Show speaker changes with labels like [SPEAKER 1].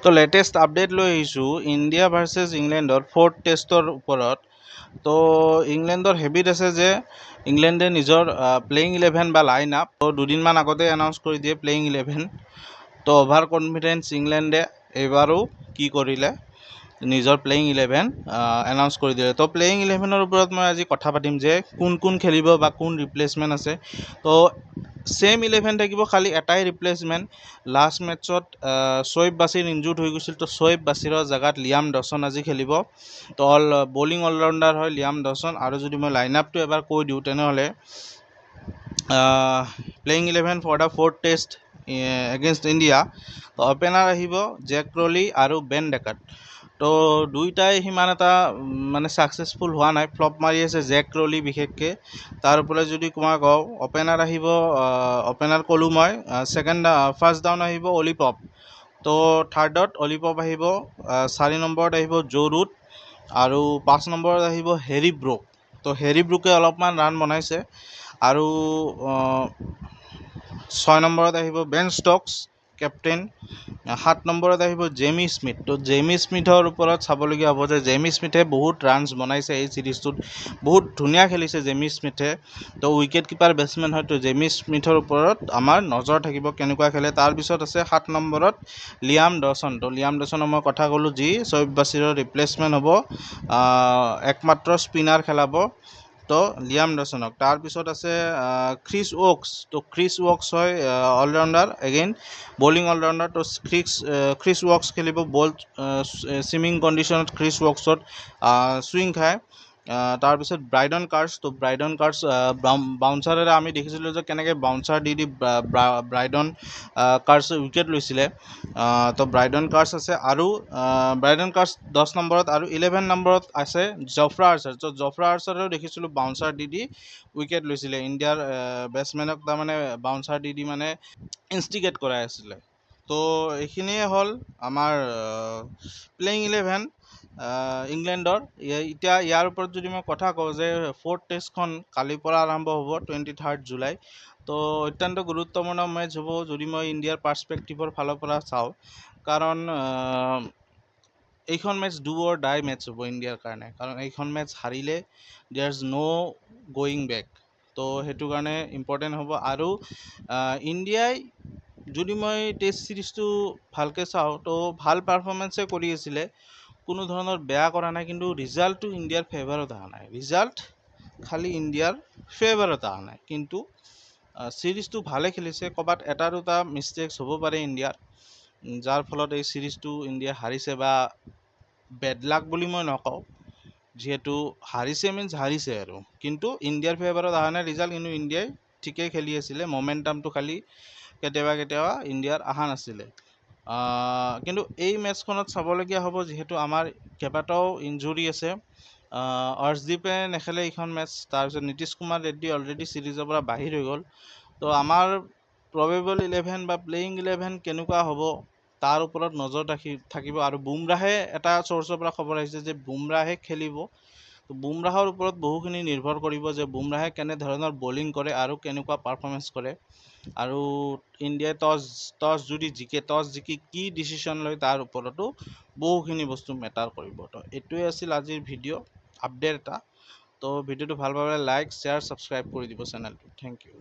[SPEAKER 1] তো latest update লৈ আহিছোঁ ইণ্ডিয়া ভাৰ্চেছ ইংলেণ্ডৰ 4th টেষ্টৰ ওপৰত। তো ইংলেণ্ডৰ হেবিট আছে যে ইংলেণ্ডে নিজৰ প্লেয়িং 11 বা লাইন আপ তো দুদিনমান আগতে এনাউন্স কৰি দিয়ে প্লেয়িং 11। তো অভাৰ কনফিডেন্স ইংলেণ্ডে এইবাৰো কি কৰিলে নিজৰ প্লেয়িং 11 এনাউন্স কৰি দিলে। তো প্লেয়িং 11ৰ ওপৰত মই আজি কথা পাতিম যে কোন কোন খেলিব বা কোন ৰিপ্লেচমেণ্ট আছে। তো সেম 11 থাকিব, খালি এটাই ৰিপ্লেচমেণ্ট। লাষ্ট মেটছত শোয়েব বাছিৰ ইনজুৰ্ড হৈ গৈছিল, তো শোয়েব বাছিৰৰ জেগাত লিয়াম ডছন আজি খেলিব। তো বলিং অলৰাউণ্ডাৰ হয় লিয়াম ডছন। আৰু যদি মই লাইন আপটো এবাৰ কৈ দিওঁ তেনেহ'লে playing 11 for the 4th test against India. তো অপেনাৰ আহিব জেক ক্ৰলি আৰু বেন ডেকাৰ্ট। তো দুইটাই সিমান এটা মানে ছাকচেছফুল হোৱা নাই, ফ্লপ মাৰি আছে জেক ক্ৰলি বিশেষকৈ। তাৰ ওপৰত যদি মই কওঁ অপেনাৰ আহিব, অপেনাৰ ক'লোঁ মই ফাৰ্ষ্ট ডাউন আহিব অলি পপ। তো থাৰ্ডত অলি পপ আহিব, 4 নম্বৰত আহিব জো ৰুট আৰু 5 নম্বৰত আহিব হেৰি ব্ৰুক। তো হেৰি ব্ৰুকে অলপমান ৰান বনাইছে। আৰু 6 নম্বৰত আহিব বেন ষ্টকছ কেপ্টেইন। 7 নম্বৰত আহিব জেমি স্মিথ। তো জেমি স্মিথৰ ওপৰত চাবলগীয়া হ'ব যে জেমি স্মিথে বহুত ৰানছ বনাইছে এই ছিৰিজটোত, বহুত ধুনীয়া খেলিছে জেমি স্মিথে। তো উইকেট কিপাৰ বেটছমেন হয়তো জেমি স্মিথৰ ওপৰত আমাৰ নজৰ থাকিব কেনেকুৱা খেলে। তাৰপিছত আছে 7 নম্বৰত লিয়াম ডছন। তো লিয়াম ডছনৰ মই কথা ক'লোঁ যি শোয়েব বাছিৰৰ ৰিপ্লেচমেণ্ট হ'ব, একমাত্ৰ স্পিনাৰ খেলাব তো লিয়াম ডছনক। তাৰপিছত আছে ক্ৰিছ ৱকছ। তো ক্ৰিছ ৱকছ হয় অলৰাউণ্ডাৰ, এগেইন বলিং অলৰাউণ্ডাৰ। তো ক্ৰিছ ৱকছ খেলিব বল ছুইমিং কণ্ডিশ্যনত ক্ৰিছ ৱকছত ছুইং খায়। তাৰপিছত ব্ৰাইডন কাৰ্ছ। তো ব্ৰাইডন কাৰ্ছ বাউন্সাৰেৰে আমি দেখিছিলোঁ যে কেনেকৈ বাউন্সাৰ দি ব্ৰাইডন কাৰ্ছ উইকেট লৈছিলে। তো ব্ৰাইডন কাৰ্ছ আছে আৰু ব্ৰাইডন কাৰ্ছ 10 নম্বৰত। আৰু 11 নম্বৰত আছে জফ্ৰা আৰ্চাৰ। তো জফ্ৰা আৰ্চাৰেও দেখিছিলোঁ বাউন্সাৰ দি উইকেট লৈছিলে, ইণ্ডিয়াৰ বেটছমেনক তাৰমানে বাউন্সাৰ দি মানে ইনষ্টিগেট কৰাই আছিলে। তো এইখিনিয়ে হ'ল আমাৰ প্লেয়িং 11 ইংলেণ্ডৰ। এতিয়া ইয়াৰ ওপৰত যদি মই কথা কওঁ যে 4th টেষ্টখন কালিৰ পৰা আৰম্ভ হ'ব 23 জুলাই। তো অত্যন্ত গুৰুত্বপূৰ্ণ মেটচ হ'ব যদি মই ইণ্ডিয়াৰ পাৰ্চপেক্টিভৰ ফালৰ পৰা চাওঁ, কাৰণ এইখন match do or die match হ'ব ইণ্ডিয়াৰ কাৰণে। কাৰণ এইখন মেটচ হাৰিলে there is no' going back. তো সেইটো কাৰণে ইম্পৰ্টেণ্ট হ'ব। আৰু ইণ্ডিয়াই যদি মই টেষ্ট ছিৰিজটো ভালকৈ চাওঁ তো ভাল পাৰফৰ্মেঞ্চে কৰি আছিলে, কোনো ধৰণৰ বেয়া কৰা নাই, কিন্তু ৰিজাল্টটো ইণ্ডিয়াৰ ফেভাৰত অহা নাই। ৰিজাল্ট খালি ইণ্ডিয়াৰ ফেভাৰত অহা নাই, কিন্তু ছিৰিজটো ভালে খেলিছে। ক'ৰবাত এটা দুটা মিষ্টেক্স হ'ব পাৰে ইণ্ডিয়াৰ, যাৰ ফলত এই ছিৰিজটো ইণ্ডিয়া হাৰিছে। বা বেড লাক বুলি মই নকওঁ, যিহেতু হাৰিছে মিনছ হাৰিছে আৰু, কিন্তু ইণ্ডিয়াৰ ফেভাৰত অহা নাই ৰিজাল্ট। কিন্তু ইণ্ডিয়াই ঠিকেই খেলি আছিলে, মমেণ্টামটো খালি কেতিয়াবা ইণ্ডিয়াৰ অহা নাছিলে। কিন্তু এই মেটচখনত চাবলগীয়া হ'ব, যিহেতু আমাৰ কেইবাটাও ইনজুৰি আছে। অৰ্শদীপে নেখেলে এইখন মেটচ। তাৰপিছত নীতিশ কুমাৰ ৰেড্ডি অলৰেডি ছিৰিজৰ পৰা বাহিৰ হৈ গ'ল। তো আমাৰ প্ৰবেবল 11 বা প্লেয়িং 11 কেনেকুৱা হ'ব তাৰ ওপৰত নজৰ থাকিব। আৰু বুমৰাহে, এটা চ'ৰ্চৰ পৰা খবৰ আহিছে যে বুমৰাহে খেলিব। তো বুমৰাহৰ ওপৰত বহুখিনি নিৰ্ভৰ কৰিব যে বুমৰাহে কেনেধৰণৰ বলিং কৰে আৰু কেনেকুৱা পাৰফৰ্মেঞ্চ কৰে। আৰু ইণ্ডিয়াই টছ যদি জিকে, টছ জিকি কি ডিচিশ্যন লয় তাৰ ওপৰতো বহুখিনি বস্তু মেটাৰ কৰিব। তো এইটোৱে আছিল আজিৰ ভিডিঅ' আপডেট এটা। তো ভিডিঅ'টো ভাল পালে লাইক, শ্বেয়াৰ, ছাবস্ক্ৰাইব কৰি দিব চেনেলটো। Thank U.